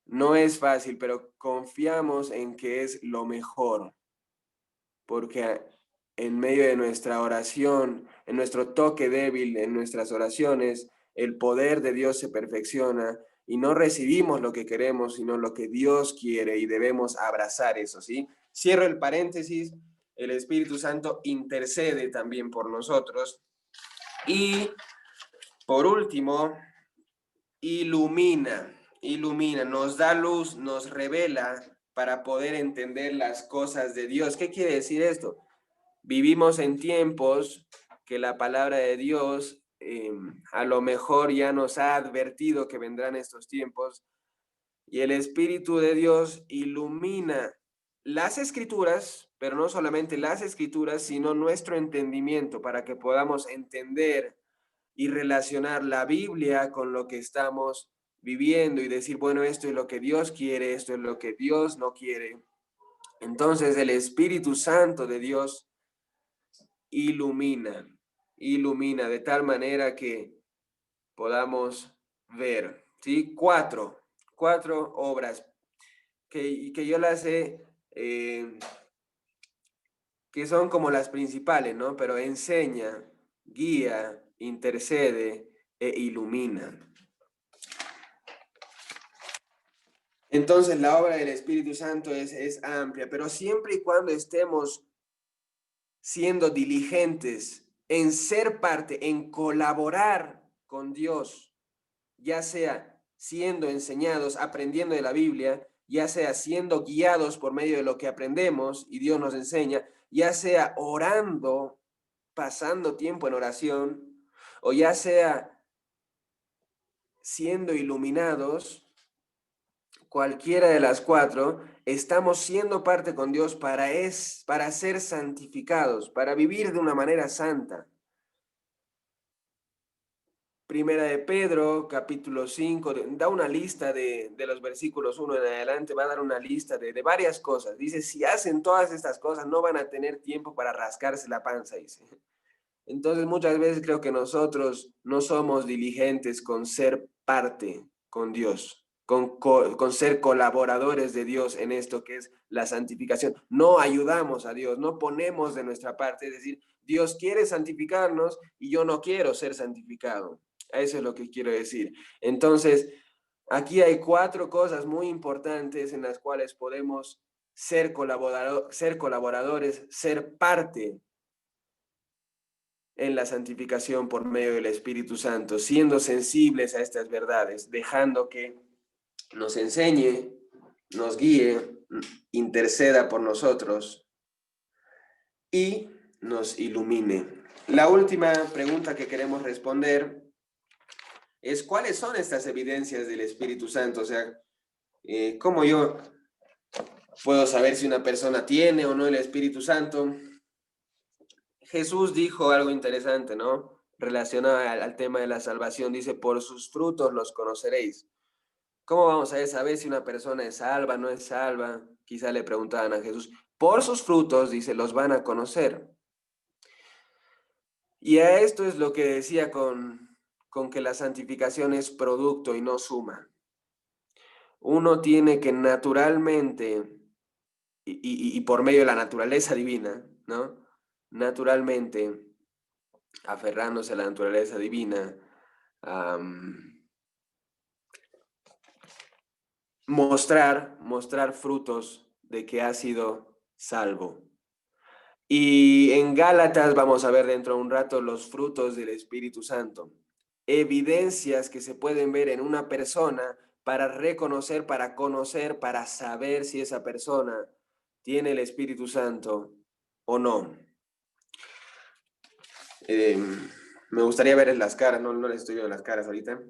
no es fácil, pero confiamos en que es lo mejor, porque en medio de nuestra oración, en nuestro toque débil, en nuestras oraciones, el poder de Dios se perfecciona y no recibimos lo que queremos, sino lo que Dios quiere y debemos abrazar eso, ¿sí? Cierro el paréntesis, el Espíritu Santo intercede también por nosotros y por último, ilumina, nos da luz, nos revela para poder entender las cosas de Dios. ¿Qué quiere decir esto? Vivimos en tiempos que la palabra de Dios a lo mejor ya nos ha advertido que vendrán estos tiempos y el Espíritu de Dios ilumina las escrituras, pero no solamente las escrituras, sino nuestro entendimiento para que podamos entender y relacionar la Biblia con lo que estamos viviendo y decir, bueno, esto es lo que Dios quiere, esto es lo que Dios no quiere. Entonces el Espíritu Santo de Dios ilumina de tal manera que podamos ver, ¿sí? Cuatro obras que yo las sé, que son como las principales, ¿no? Pero enseña, guía, intercede e ilumina. Entonces la obra del Espíritu Santo es amplia, pero siempre y cuando estemos siendo diligentes en ser parte, en colaborar con Dios, ya sea siendo enseñados, aprendiendo de la Biblia, ya sea siendo guiados por medio de lo que aprendemos y Dios nos enseña, ya sea orando, pasando tiempo en oración, o ya sea siendo iluminados, cualquiera de las cuatro, estamos siendo parte con Dios para ser santificados, para vivir de una manera santa. Primera de Pedro, capítulo 5, da una lista de los versículos 1 en adelante, va a dar una lista de varias cosas. Dice, si hacen todas estas cosas, no van a tener tiempo para rascarse la panza, dice. Entonces, muchas veces creo que nosotros no somos diligentes con ser parte con Dios, con ser colaboradores de Dios en esto que es la santificación. No ayudamos a Dios, no ponemos de nuestra parte, es decir, Dios quiere santificarnos y yo no quiero ser santificado. Eso es lo que quiero decir. Entonces, aquí hay 4 cosas muy importantes en las cuales podemos ser colaboradores, ser parte en la santificación por medio del Espíritu Santo, siendo sensibles a estas verdades, dejando que nos enseñe, nos guíe, interceda por nosotros y nos ilumine. La última pregunta que queremos responder es ¿cuáles son estas evidencias del Espíritu Santo? O sea, ¿cómo yo puedo saber si una persona tiene o no el Espíritu Santo? Jesús dijo algo interesante, ¿no? Relacionado al tema de la salvación. Dice, por sus frutos los conoceréis. ¿Cómo vamos a saber si una persona es salva, no es salva? Quizá le preguntaban a Jesús. Por sus frutos, dice, los van a conocer. Y a esto es lo que decía con que la santificación es producto y no suma. Uno tiene que naturalmente, y por medio de la naturaleza divina, ¿no? Naturalmente, aferrándose a la naturaleza divina, mostrar frutos de que ha sido salvo. Y en Gálatas vamos a ver dentro de un rato los frutos del Espíritu Santo. Evidencias que se pueden ver en una persona para reconocer, para conocer, para saber si esa persona tiene el Espíritu Santo o no. Me gustaría ver las caras, no les estoy viendo las caras ahorita.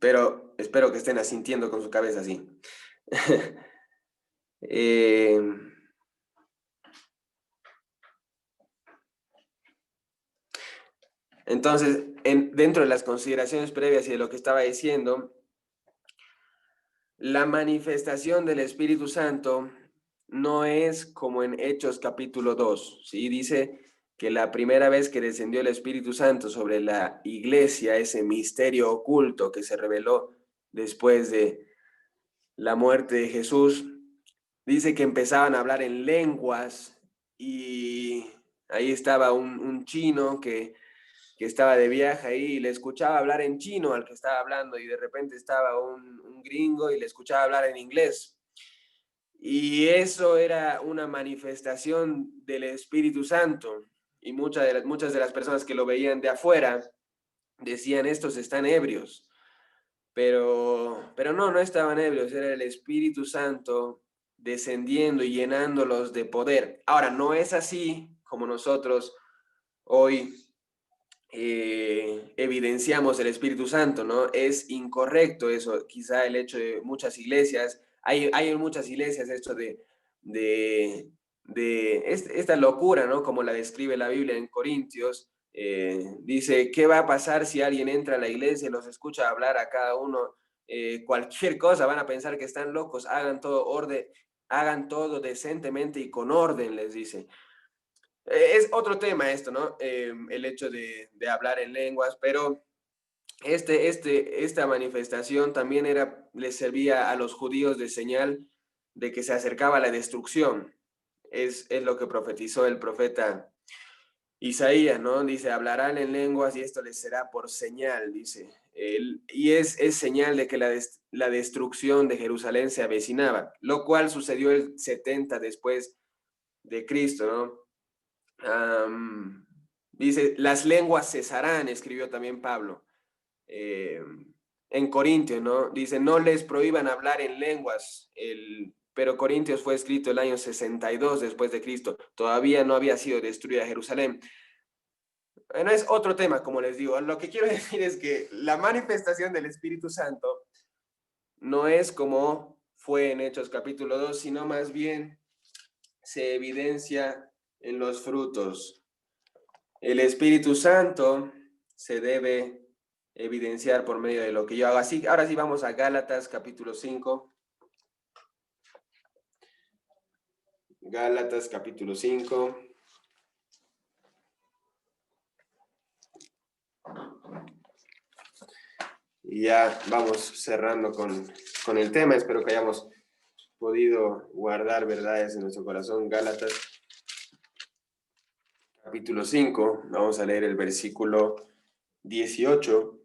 Pero espero que estén asintiendo con su cabeza así. Entonces, dentro de las consideraciones previas y de lo que estaba diciendo, la manifestación del Espíritu Santo no es como en Hechos capítulo 2, ¿sí? Dice que la primera vez que descendió el Espíritu Santo sobre la iglesia, ese misterio oculto que se reveló después de la muerte de Jesús, dice que empezaban a hablar en lenguas y ahí estaba un chino que estaba de viaje ahí y le escuchaba hablar en chino al que estaba hablando y de repente estaba un gringo y le escuchaba hablar en inglés. Y eso era una manifestación del Espíritu Santo. Y muchas de las personas que lo veían de afuera decían, estos están ebrios. Pero no estaban ebrios, era el Espíritu Santo descendiendo y llenándolos de poder. Ahora, no es así como nosotros hoy evidenciamos el Espíritu Santo, ¿no? Es incorrecto eso. Quizá el hecho de muchas iglesias, hay en muchas iglesias esto de esta locura, ¿no? Como la describe la Biblia en Corintios. Dice, ¿qué va a pasar si alguien entra a la iglesia y los escucha hablar a cada uno cualquier cosa? Van a pensar que están locos, hagan todo decentemente y con orden, les dice. Es otro tema esto, ¿no? El hecho de hablar en lenguas, pero esta manifestación también les servía a los judíos de señal de que se acercaba la destrucción. Es lo que profetizó el profeta Isaías, ¿no? Dice, hablarán en lenguas y esto les será por señal, dice. Y es señal de que la destrucción de Jerusalén se avecinaba, lo cual sucedió el 70 después de Cristo, ¿no? Dice, las lenguas cesarán, escribió también Pablo en Corintios, ¿no? Dice, no les prohíban hablar en lenguas, pero Corintios fue escrito el año 62 después de Cristo, todavía no había sido destruida Jerusalén. Bueno, es otro tema, como les digo. Lo que quiero decir es que la manifestación del Espíritu Santo no es como fue en Hechos capítulo 2, sino más bien se evidencia en los frutos. El Espíritu Santo se debe evidenciar por medio de lo que yo hago. Así, ahora sí vamos a Gálatas capítulo 5. Gálatas capítulo 5. Y ya vamos cerrando con el tema. Espero que hayamos podido guardar verdades en nuestro corazón. Gálatas, capítulo 5. Vamos a leer el versículo 18.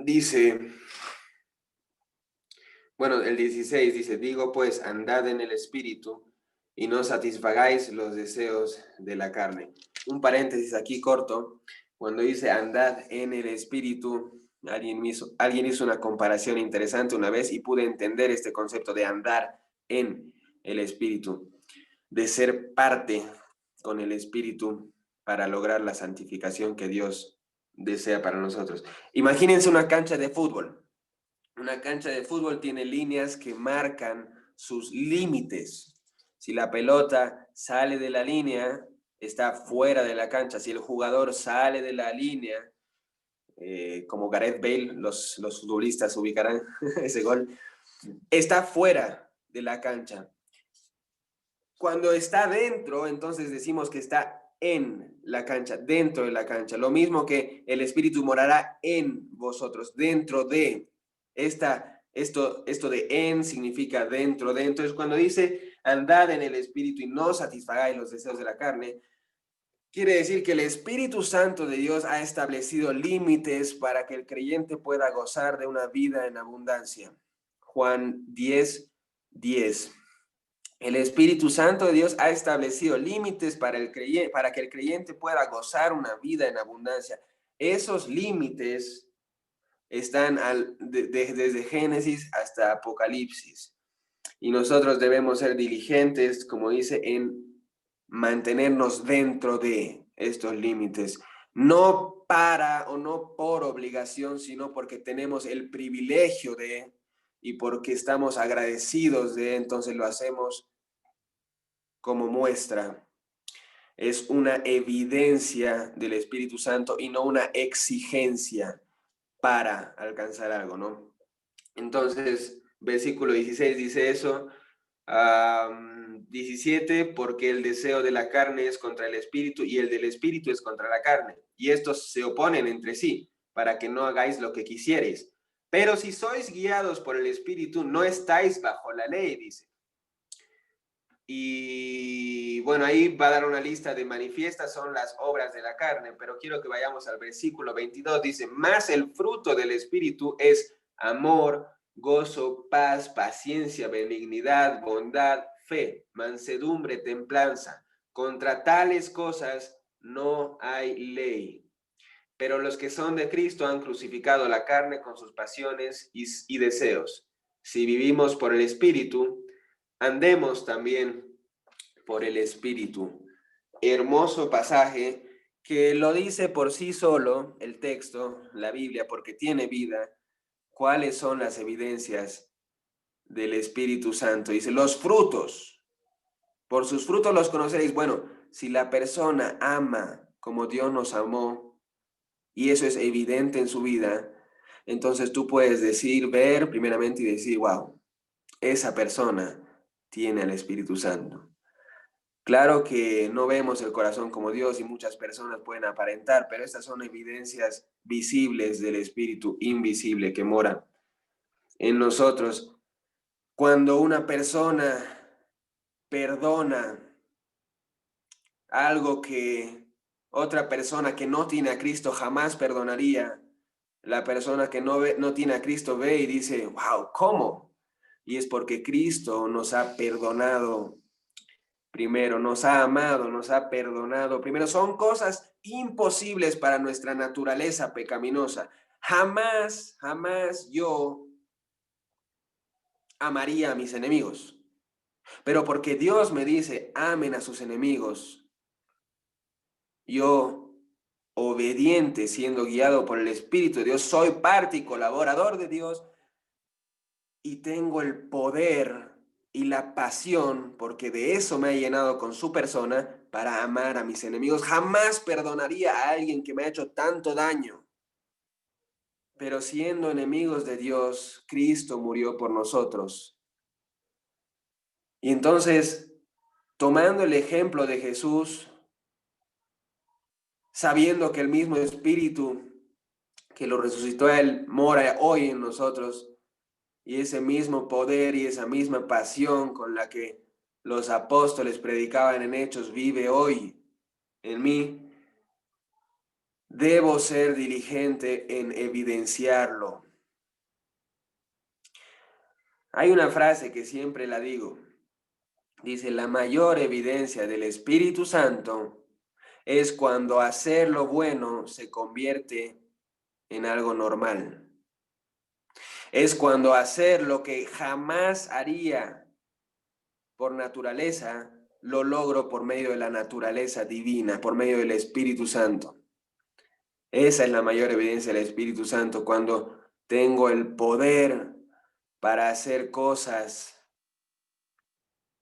Dice, bueno, el 16 dice, digo pues, andad en el Espíritu y no satisfagáis los deseos de la carne. Un paréntesis aquí corto. Cuando dice andad en el Espíritu, alguien hizo una comparación interesante una vez y pude entender este concepto de andar en el Espíritu, de ser parte con el Espíritu para lograr la santificación que Dios desea para nosotros. Imagínense una cancha de fútbol. Una cancha de fútbol tiene líneas que marcan sus límites. Si la pelota sale de la línea, está fuera de la cancha. Si el jugador sale de la línea, como Gareth Bale, los futbolistas ubicarán ese gol, está fuera de la cancha. Cuando está dentro, entonces decimos que está en la cancha, dentro de la cancha. Lo mismo que el Espíritu morará en vosotros, dentro de. Esto de en significa dentro de. Entonces, cuando dice andad en el Espíritu y no satisfagáis los deseos de la carne, quiere decir que el Espíritu Santo de Dios ha establecido límites para que el creyente pueda gozar de una vida en abundancia. Juan 10:10. El Espíritu Santo de Dios ha establecido límites para que el creyente pueda gozar una vida en abundancia. Esos límites están desde Génesis hasta Apocalipsis. Y nosotros debemos ser diligentes, como dice, en mantenernos dentro de estos límites. No para o no por obligación, sino porque tenemos el privilegio de, y porque estamos agradecidos de, entonces lo hacemos como muestra. Es una evidencia del Espíritu Santo y no una exigencia para alcanzar algo, ¿no? Entonces, versículo 16 dice eso. 17, porque el deseo de la carne es contra el Espíritu y el del Espíritu es contra la carne. Y estos se oponen entre sí, para que no hagáis lo que quisierais. Pero si sois guiados por el Espíritu, no estáis bajo la ley, dice. Y bueno, ahí va a dar una lista de manifiestas, son las obras de la carne, pero quiero que vayamos al versículo 22, dice, más el fruto del Espíritu es amor, gozo, paz, paciencia, benignidad, bondad, fe, mansedumbre, templanza. Contra tales cosas no hay ley. Pero los que son de Cristo han crucificado la carne con sus pasiones y deseos. Si vivimos por el Espíritu, andemos también por el Espíritu. Hermoso pasaje que lo dice por sí solo el texto, la Biblia, porque tiene vida. ¿Cuáles son las evidencias del Espíritu Santo? Dice, los frutos. Por sus frutos los conoceréis. Bueno, si la persona ama como Dios nos amó, y eso es evidente en su vida, entonces tú puedes decir, ver primeramente y decir, wow, esa persona tiene al Espíritu Santo. Claro que no vemos el corazón como Dios y muchas personas pueden aparentar, pero estas son evidencias visibles del Espíritu invisible que mora en nosotros. Cuando una persona perdona algo que otra persona que no tiene a Cristo jamás perdonaría, la persona que no tiene a Cristo ve y dice, wow, ¿cómo? Y es porque Cristo nos ha perdonado primero, nos ha amado, nos ha perdonado. Primero, son cosas imposibles para nuestra naturaleza pecaminosa. Jamás, jamás yo amaría a mis enemigos. Pero porque Dios me dice, amen a sus enemigos, yo, obediente, siendo guiado por el Espíritu de Dios, soy parte y colaborador de Dios y tengo el poder y la pasión, porque de eso me ha llenado con su persona, para amar a mis enemigos. Jamás perdonaría a alguien que me ha hecho tanto daño. Pero siendo enemigos de Dios, Cristo murió por nosotros. Y entonces, tomando el ejemplo de Jesús, sabiendo que el mismo Espíritu que lo resucitó a Él, mora hoy en nosotros, y ese mismo poder y esa misma pasión con la que los apóstoles predicaban en Hechos vive hoy en mí. Debo ser diligente en evidenciarlo. Hay una frase que siempre la digo. Dice, la mayor evidencia del Espíritu Santo es cuando hacer lo bueno se convierte en algo normal. Es cuando hacer lo que jamás haría por naturaleza, lo logro por medio de la naturaleza divina, por medio del Espíritu Santo. Esa es la mayor evidencia del Espíritu Santo, cuando tengo el poder para hacer cosas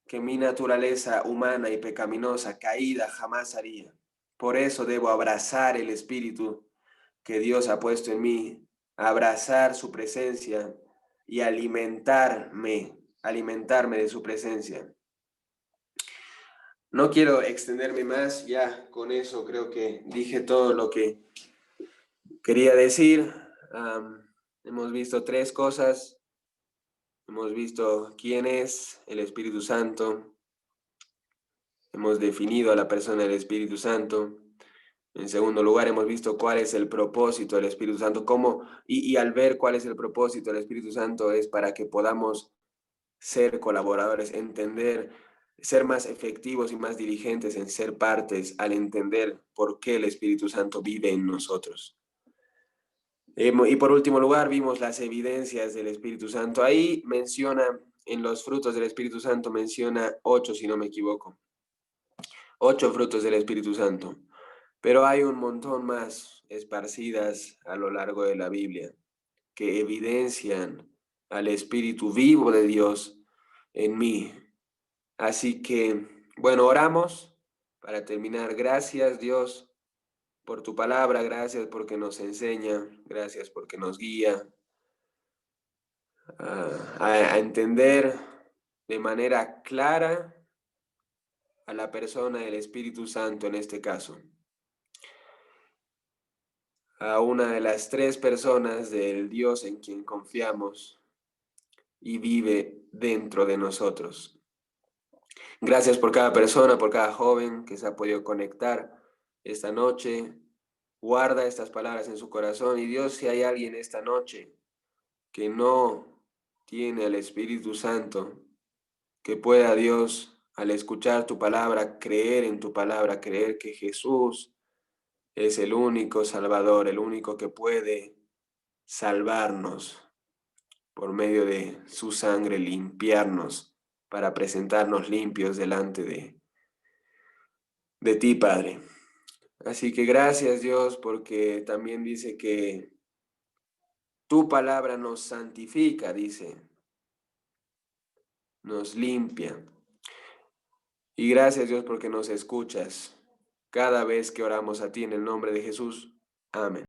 que mi naturaleza humana y pecaminosa, caída, jamás haría. Por eso debo abrazar el Espíritu que Dios ha puesto en mí, abrazar su presencia y alimentarme de su presencia. No quiero extenderme más, ya con eso creo que dije todo lo que quería decir. Hemos visto tres cosas. Hemos visto quién es el Espíritu Santo. Hemos definido a la persona del Espíritu Santo. En segundo lugar, hemos visto cuál es el propósito del Espíritu Santo, y al ver cuál es el propósito del Espíritu Santo es para que podamos ser colaboradores, entender, ser más efectivos y más diligentes en ser partes al entender por qué el Espíritu Santo vive en nosotros. Y por último lugar, vimos las evidencias del Espíritu Santo. Ahí menciona, en los frutos del Espíritu Santo, menciona 8, si no me equivoco. 8 frutos del Espíritu Santo. Pero hay un montón más esparcidas a lo largo de la Biblia que evidencian al Espíritu vivo de Dios en mí. Así que, bueno, oramos para terminar. Gracias, Dios, por tu palabra. Gracias porque nos enseña. Gracias porque nos guía a entender de manera clara a la persona del Espíritu Santo en este caso. A una de las tres personas del Dios en quien confiamos y vive dentro de nosotros. Gracias por cada persona, por cada joven que se ha podido conectar esta noche. Guarda estas palabras en su corazón. Y Dios, si hay alguien esta noche que no tiene al Espíritu Santo, que pueda, Dios, al escuchar tu palabra, creer en tu palabra, creer que Jesús es el único Salvador, el único que puede salvarnos por medio de su sangre, limpiarnos para presentarnos limpios delante de ti, Padre. Así que gracias, Dios, porque también dice que tu palabra nos santifica, dice, nos limpia. Y gracias, Dios, porque nos escuchas cada vez que oramos a ti en el nombre de Jesús. Amén.